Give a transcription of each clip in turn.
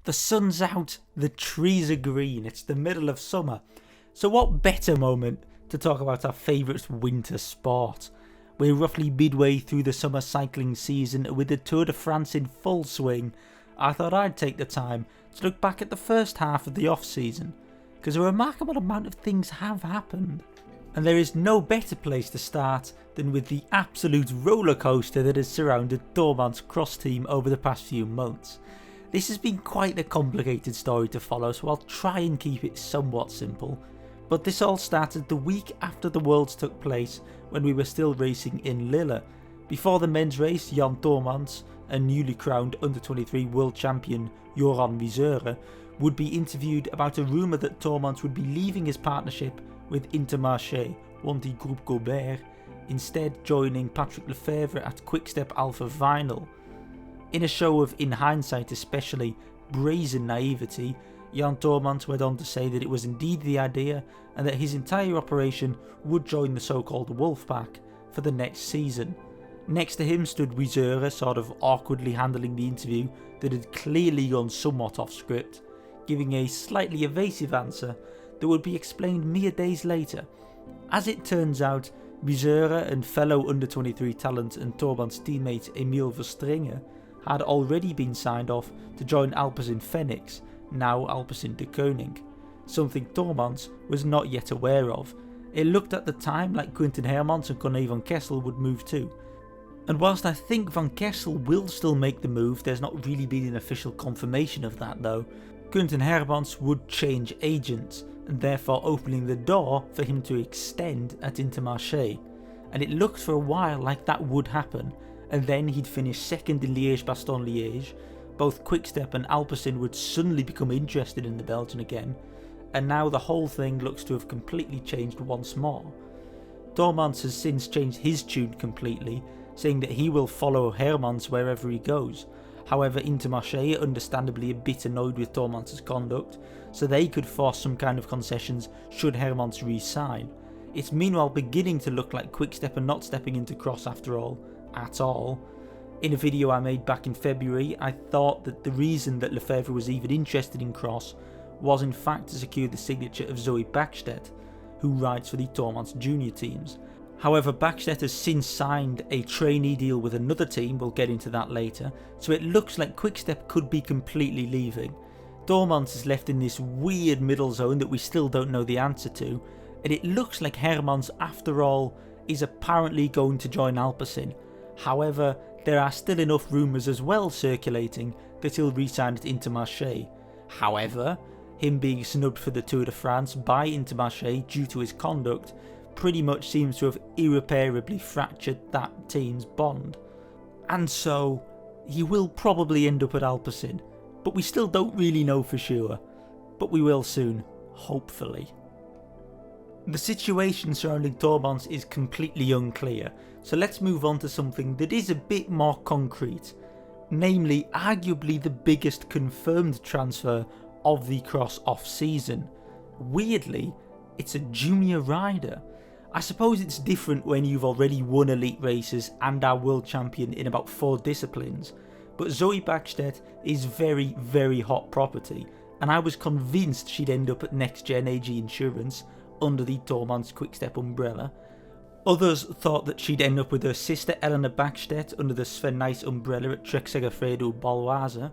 The sun's out, the trees are green, it's the middle of summer. So what better moment to talk about our favourite winter sport? We're roughly midway through the summer cycling season with the Tour de France in full swing. I thought I'd take the time to look back at the first half of the off-season, because a remarkable amount of things have happened. And there is no better place to start than with the absolute rollercoaster that has surrounded Tormans' cross team over the past few months. This has been quite a complicated story to follow, so I'll try and keep it somewhat simple. But this all started the week after the Worlds took place, when we were still racing in Lille. Before the men's race, Jan Tormans and newly crowned under-23 world champion Joran Wiesure would be interviewed about a rumour that Tormans would be leaving his partnership with Intermarché, Wanty Groupe Gobert, instead joining Patrick Lefevere at Quickstep Alpha Vinyl. In a show of, in hindsight especially, brazen naivety, Jan Tormans went on to say that it was indeed the idea and that his entire operation would join the so-called Wolfpack for the next season. Next to him stood Wiesure, sort of awkwardly handling the interview that had clearly gone somewhat off script, giving a slightly evasive answer that would be explained mere days later. As it turns out, Wiesure and fellow under-23 talent and Tormans teammate Emil Verstringen had already been signed off to join Alpecin Phoenix, now Alpecin de Koning, something Tormans was not yet aware of. It looked at the time like Quinten Hermans and Corné van Kessel would move too. And whilst I think Van Kessel will still make the move, there's not really been an official confirmation of that though. Quinten Hermans would change agents, and therefore opening the door for him to extend at Intermarché. And it looked for a while like that would happen, and then he'd finish second in Liège-Bastogne-Liège. Both Quickstep and Alpecin would suddenly become interested in the Belgian again, and now the whole thing looks to have completely changed once more. Tormans has since changed his tune completely, saying that he will follow Hermans wherever he goes. However, Intermarché are understandably a bit annoyed with Tormans' conduct, so they could force some kind of concessions should Hermans re-sign. It's meanwhile beginning to look like Quickstep are not stepping into Cross after all, at all. In a video I made back in February, I thought that the reason that Lefevere was even interested in Cross was in fact to secure the signature of Zoe Bäckstedt, who rides for the Tormans junior teams. However, Bäckstedt has since signed a trainee deal with another team, we'll get into that later, so it looks like Quickstep could be completely leaving. Tormans is left in this weird middle zone that we still don't know the answer to, and it looks like Hermans after all is apparently going to join Alpecin. However, there are still enough rumours as well circulating that he'll re-sign at Intermarché. However, him being snubbed for the Tour de France by Intermarché due to his conduct pretty much seems to have irreparably fractured that team's bond. And so, he will probably end up at Alpecin, but we still don't really know for sure. But we will soon, hopefully. The situation surrounding Tormans is completely unclear, so let's move on to something that is a bit more concrete, namely arguably the biggest confirmed transfer of the Cross off-season. Weirdly, it's a junior rider. I suppose it's different when you've already won elite races and are world champion in about 4 disciplines, but Zoe Bäckstedt is very, very hot property, and I was convinced she'd end up at Next Gen AG Insurance under the Tormans Quickstep umbrella. Others thought that she'd end up with her sister Elena Bäckstedt under the Sven Nys umbrella at Trek Segafredo Baloise.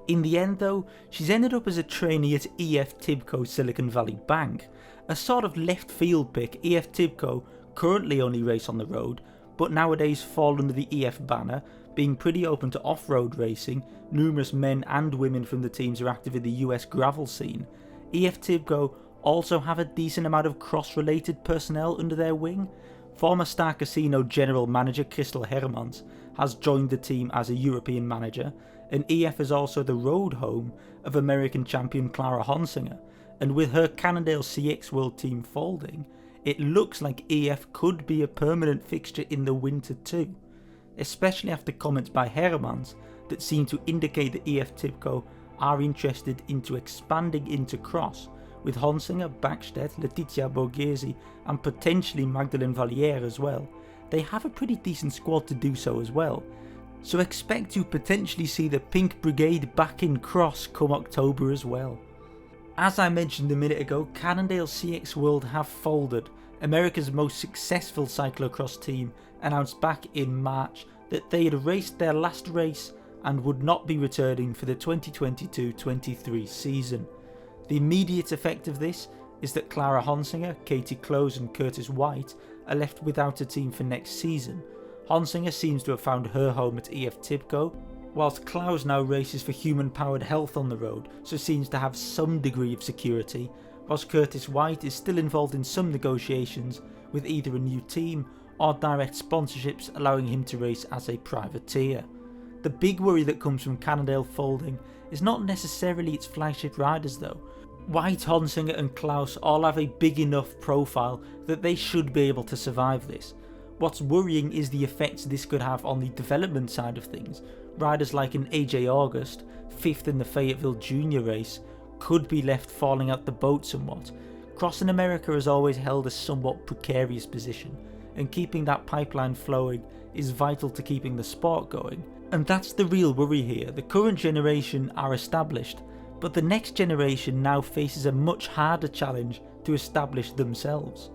In the end though, she's ended up as a trainee at EF Tibco Silicon Valley Bank. A sort of left field pick. EF Tibco currently only race on the road, but nowadays fall under the EF banner, being pretty open to off-road racing. Numerous men and women from the teams are active in the US gravel scene. EF Tibco also have a decent amount of cross-related personnel under their wing. Former Star Casino general manager Crystal Hermans has joined the team as a European manager, and EF is also the road home of American champion Clara Honsinger, and with her Cannondale CX World team folding, it looks like EF could be a permanent fixture in the winter too, especially after comments by Hermans that seem to indicate that EF Tibco are interested into expanding into Cross, with Honsinger, Bäckstedt, Letizia Borghese and potentially Magdalene Valliere as well. They have a pretty decent squad to do so as well. so expect to potentially see the Pink Brigade back in Cross come October as well. As I mentioned a minute ago, Cannondale CX World have folded. America's most successful cyclocross team announced back in March that they had raced their last race and would not be returning for the 2022-23 season. The immediate effect of this is that Clara Honsinger, Katie Close and Curtis White are left without a team for next season. Honsinger seems to have found her home at EF Tibco, whilst Close now races for human-powered health on the road, so seems to have some degree of security, whilst Curtis White is still involved in some negotiations with either a new team or direct sponsorships allowing him to race as a privateer. The big worry that comes from Cannondale folding is not necessarily its flagship riders though. White, Honsinger and Klaus all have a big enough profile that they should be able to survive this. What's worrying is the effects this could have on the development side of things. Riders like an AJ August, 5th in the Fayetteville Junior race, could be left falling out the boat somewhat. Cross in America has always held a somewhat precarious position, and keeping that pipeline flowing is vital to keeping the sport going. And that's the real worry here. The current generation are established, but the next generation now faces a much harder challenge to establish themselves.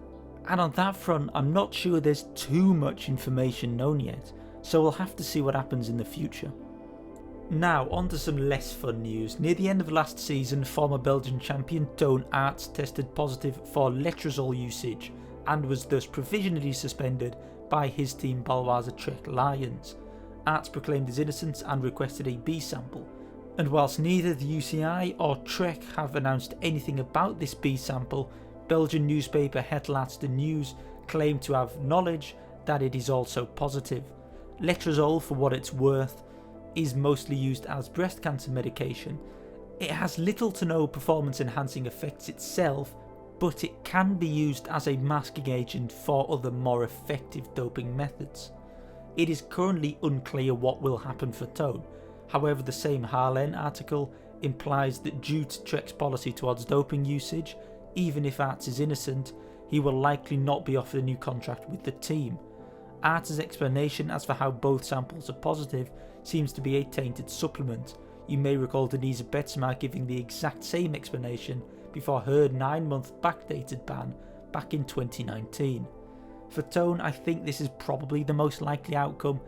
And on that front, I'm not sure there's too much information known yet, so we'll have to see what happens in the future. Now, on to some less fun news. Near the end of last season, former Belgian champion Toon Aerts tested positive for letrozole usage and was thus provisionally suspended by his team Balwaza Trek Lions. Aerts proclaimed his innocence and requested a B sample, and whilst neither the UCI or Trek have announced anything about this B sample, Belgian newspaper Het Laatste Nieuws claimed to have knowledge that it is also positive. Letrozole, for what it's worth, is mostly used as breast cancer medication. It has little to no performance enhancing effects itself, but it can be used as a masking agent for other more effective doping methods. It is currently unclear what will happen for Toon. However, the same Haarlen article implies that due to Trek's policy towards doping usage, even if Aerts is innocent, he will likely not be offered a new contract with the team. Aerts' explanation as for how both samples are positive seems to be a tainted supplement. You may recall Demise giving the exact same explanation before her 9-month backdated ban back in 2019. For Toon, I think this is probably the most likely outcome,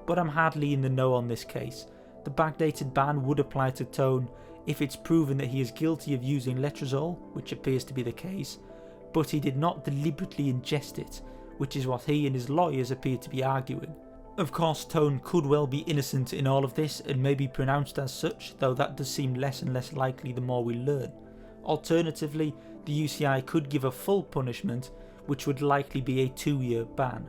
but I'm hardly in the know on this case. The backdated ban would apply to Toon if it's proven that he is guilty of using letrozole, which appears to be the case, but he did not deliberately ingest it, which is what he and his lawyers appear to be arguing. Of course, Toon could well be innocent in all of this and may be pronounced as such, though that does seem less and less likely the more we learn. Alternatively, the UCI could give a full punishment, which would likely be a 2-year ban.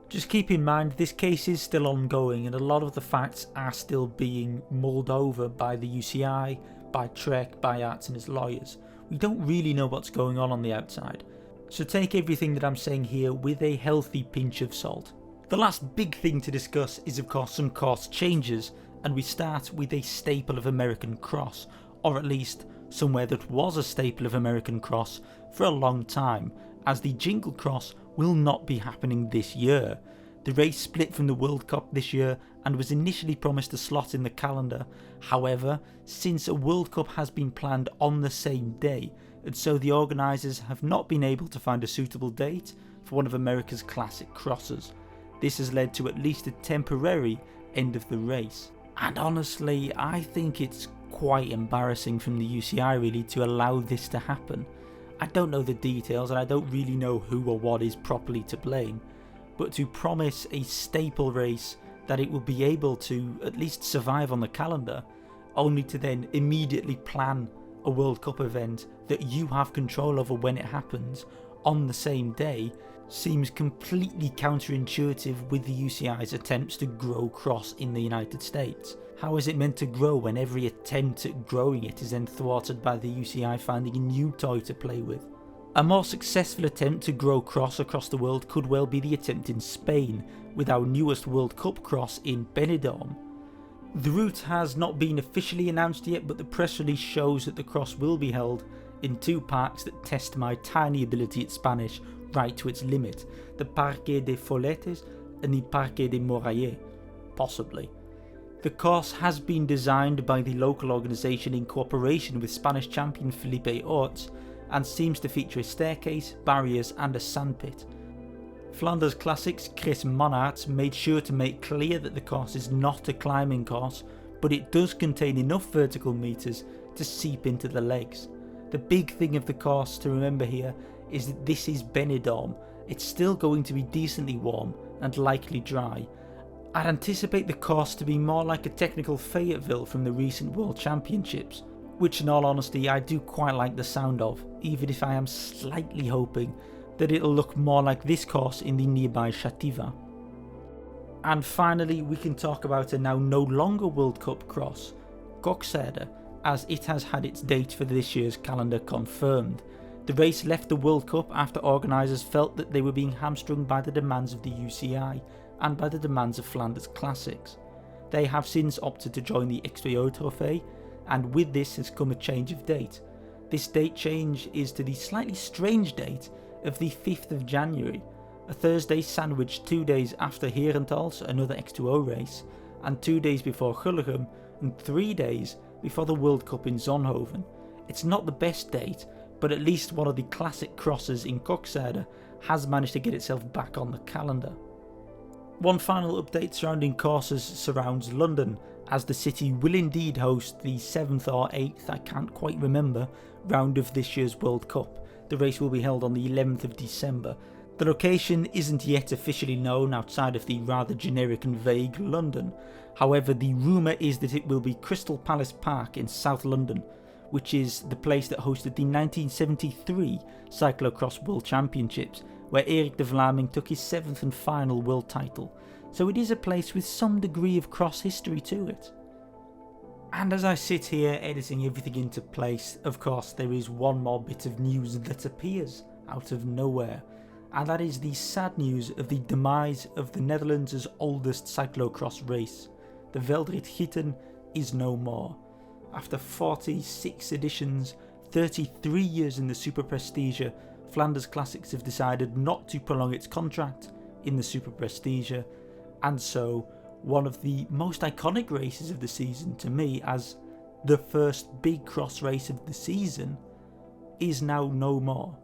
Just keep in mind this case is still ongoing and a lot of the facts are still being mulled over by the UCI, by Trek, by Aerts and his lawyers. We don't really know what's going on the outside, so take everything that I'm saying here with a healthy pinch of salt. The last big thing to discuss is of course some course changes, and we start with a staple of American cross, or at least somewhere that was a staple of American cross for a long time, as the Jingle Cross will not be happening this year. The race split from the World Cup this year and was initially promised a slot in the calendar. However, since a World Cup has been planned on the same day, and so the organisers have not been able to find a suitable date for one of America's classic crosses. This has led to at least a temporary end of the race. And honestly, I think it's quite embarrassing from the UCI really to allow this to happen. I don't know the details and I don't really know who or what is properly to blame, but to promise a staple race that it will be able to at least survive on the calendar, only to then immediately plan a World Cup event that you have control over when it happens on the same day, seems completely counterintuitive with the UCI's attempts to grow cross in the United States. How is it meant to grow when every attempt at growing it is then thwarted by the UCI finding a new toy to play with? A more successful attempt to grow cross across the world could well be the attempt in Spain, with our newest World Cup cross in Benidorm. The route has not been officially announced yet, but the press release shows that the cross will be held in 2 parks that test my tiny ability at Spanish right to its limit, the Parque de Folletes and the Parque de Moralles. possibly. The course has been designed by the local organisation in cooperation with Spanish champion Felipe Orts and seems to feature a staircase, barriers and a sandpit. Flanders Classics' Chris Monarts made sure to make clear that the course is not a climbing course, but it does contain enough vertical metres to seep into the legs. The big thing of the course to remember here is that this is Benidorm. It's still going to be decently warm and likely dry. I'd anticipate the course to be more like a technical Fayetteville from the recent World Championships, which in all honesty I do quite like the sound of, even if I am slightly hoping that it'll look more like this course in the nearby Chativa. And finally we can talk about a now no longer World Cup cross, Kokzijde, as it has had its date for this year's calendar confirmed. The race left the World Cup after organisers felt that they were being hamstrung by the demands of the UCI and by the demands of Flanders Classics. They have since opted to join the XPO Trophy, and with this has come a change of date. This date change is to the slightly strange date of the 5th of January, a Thursday sandwiched 2 days after Herentals, another X2O race, and 2 days before Gullegem, and 3 days before the World Cup in Zonhoven. It's not the best date, but at least one of the classic crosses in Kokzijde has managed to get itself back on the calendar. One final update surrounding courses surrounds London, as the city will indeed host the 7th or 8th, I can't quite remember, round of this year's World Cup. The race will be held on the 11th of December. The location isn't yet officially known outside of the rather generic and vague London. However, the rumour is that it will be Crystal Palace Park in South London, which is the place that hosted the 1973 Cyclocross World Championships, where Erik de Vlaming took his 7th and final world title. So it is a place with some degree of cross history to it. And as I sit here editing everything into place, of course there is one more bit of news that appears out of nowhere, and that is the sad news of the demise of the Netherlands' oldest cyclocross race. The Veldrit Gieten is no more. After 46 editions, 33 years in the Super Prestige, Flanders Classics have decided not to prolong its contract in the Super Prestige, and so one of the most iconic races of the season to me, as the first big cross race of the season, is now no more.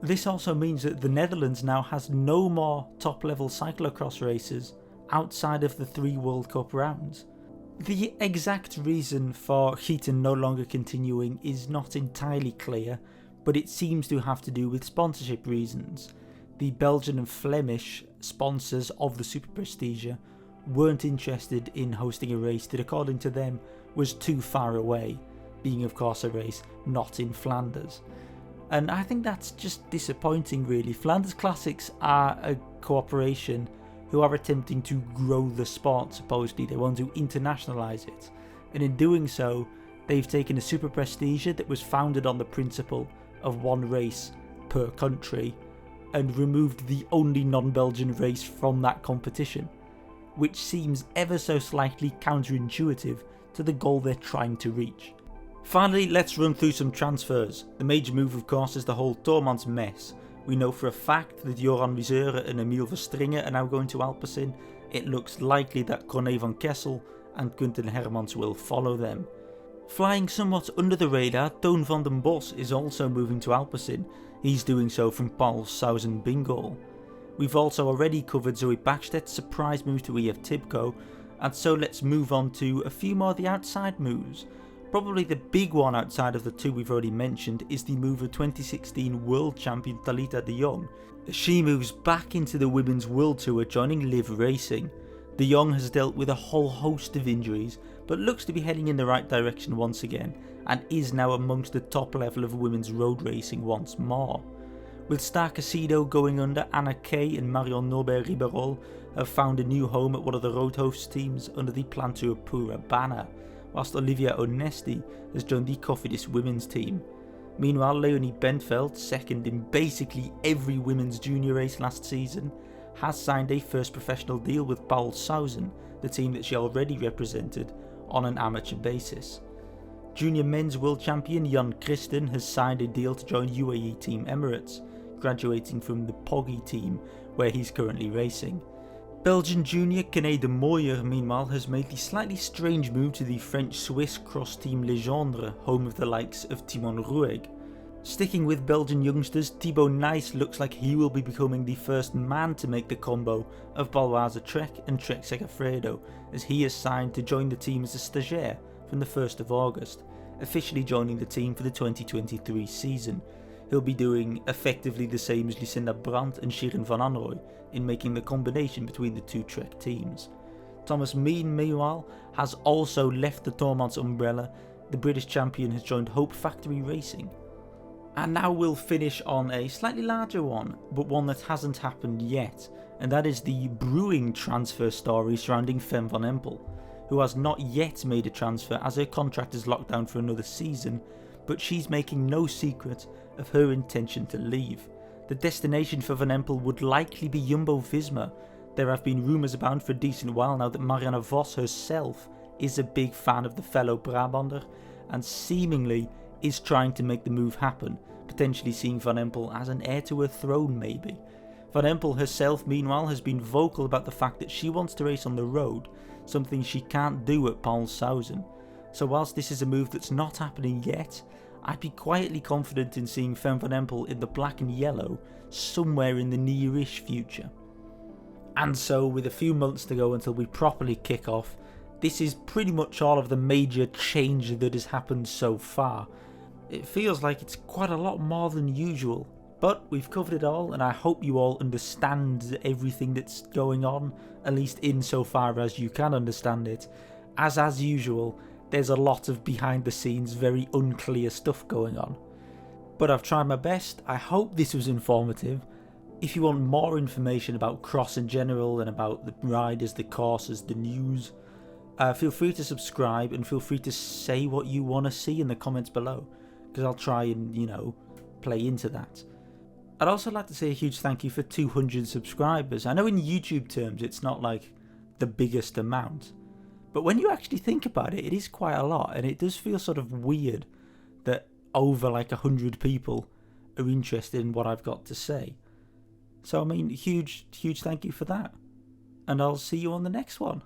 This also means that the Netherlands now has no more top level cyclocross races outside of the 3 World Cup rounds. The exact reason for Gieten no longer continuing is not entirely clear, but it seems to have to do with sponsorship reasons. The Belgian and Flemish sponsors of the Super Prestige weren't interested in hosting a race that according to them was too far away, being of course a race not in Flanders. And I think that's just disappointing really. Flanders Classics are a corporation who are attempting to grow the sport supposedly. They want to internationalise it, and in doing so they've taken a Super Prestige that was founded on the principle of one race per country and removed the only non-Belgian race from that competition, which seems ever so slightly counterintuitive to the goal they're trying to reach. Finally, let's run through some transfers. The major move of course is the whole Tormans mess. We know for a fact that Joran Wieseuren and Emile Verstringen are now going to Alpecin. It looks likely that Corné van Kessel and Quinten Hermans will follow them. Flying somewhat under the radar, Toon van den Bos is also moving to Alpecin. He's doing so from Paul Sauzen Bingoal. We've also already covered Zoe Bäckstedt's surprise move to EF Tibco, and so let's move on to a few more of the outside moves. Probably the big one outside of the 2 we've already mentioned is the move of 2016 World Champion Talita de Jong. She moves back into the Women's World Tour, joining Liv Racing. De Jong has dealt with a whole host of injuries, but looks to be heading in the right direction once again, and is now amongst the top level of women's road racing once more. With Star Casido going under, Anna Kay and Marion Norbert-Riberol have found a new home at one of the road host teams under the Plantur Pura banner, whilst Olivia Onesti has joined the Cofidis women's team. Meanwhile, Leonie Bentveld, second in basically every women's junior race last season, has signed a first professional deal with Paul Sauzen, the team that she already represented on an amateur basis. Junior men's world champion Jan Christen has signed a deal to join UAE Team Emirates, graduating from the Poggi team where he's currently racing. Belgian junior Quinten Hermans, meanwhile, has made the slightly strange move to the French-Swiss cross team Legendre, home of the likes of Timon Rueg. Sticking with Belgian youngsters, Thibaut Nys looks like he will be becoming the first man to make the combo of Baloise Trek and Trek Segafredo, as he is signed to join the team as a stagiaire from the 1st of August, officially joining the team for the 2023 season. He'll be doing effectively the same as Lucinda Brandt and Shirin van Anrooy in making the combination between the two Trek teams. Thomas Meen, meanwhile, has also left the Tormans umbrella. The British champion has joined Hope Factory Racing. And now we'll finish on a slightly larger one, but one that hasn't happened yet, and that is the brewing transfer story surrounding Fem van Empel, who has not yet made a transfer as her contract is locked down for another season, but she's making no secret of her intention to leave. The destination for Van Empel would likely be Jumbo-Visma. There have been rumours abound for a decent while now that Marianne Vos herself is a big fan of the fellow Brabander, and seemingly is trying to make the move happen, potentially seeing Van Empel as an heir to her throne maybe. Van Empel herself meanwhile has been vocal about the fact that she wants to race on the road, something she can't do at Paulshausen. So whilst this is a move that's not happening yet, I'd be quietly confident in seeing Fem van Empel in the black and yellow somewhere in the nearish future. And so with a few months to go until we properly kick off, this is pretty much all of the major change that has happened so far. It feels like it's quite a lot more than usual, but we've covered it all, and I hope you all understand everything that's going on, at least insofar as you can understand it. As usual, there's a lot of behind the scenes, very unclear stuff going on. But I've tried my best. I hope this was informative. If you want more information about cross in general and about the riders, the courses, the news, feel free to subscribe and feel free to say what you want to see in the comments below, because I'll try and, play into that. I'd also like to say a huge thank you for 200 subscribers. I know in YouTube terms it's not like the biggest amount, but when you actually think about it, it is quite a lot, and it does feel sort of weird that over like 100 people are interested in what I've got to say. So I mean, huge thank you for that, and I'll see you on the next one.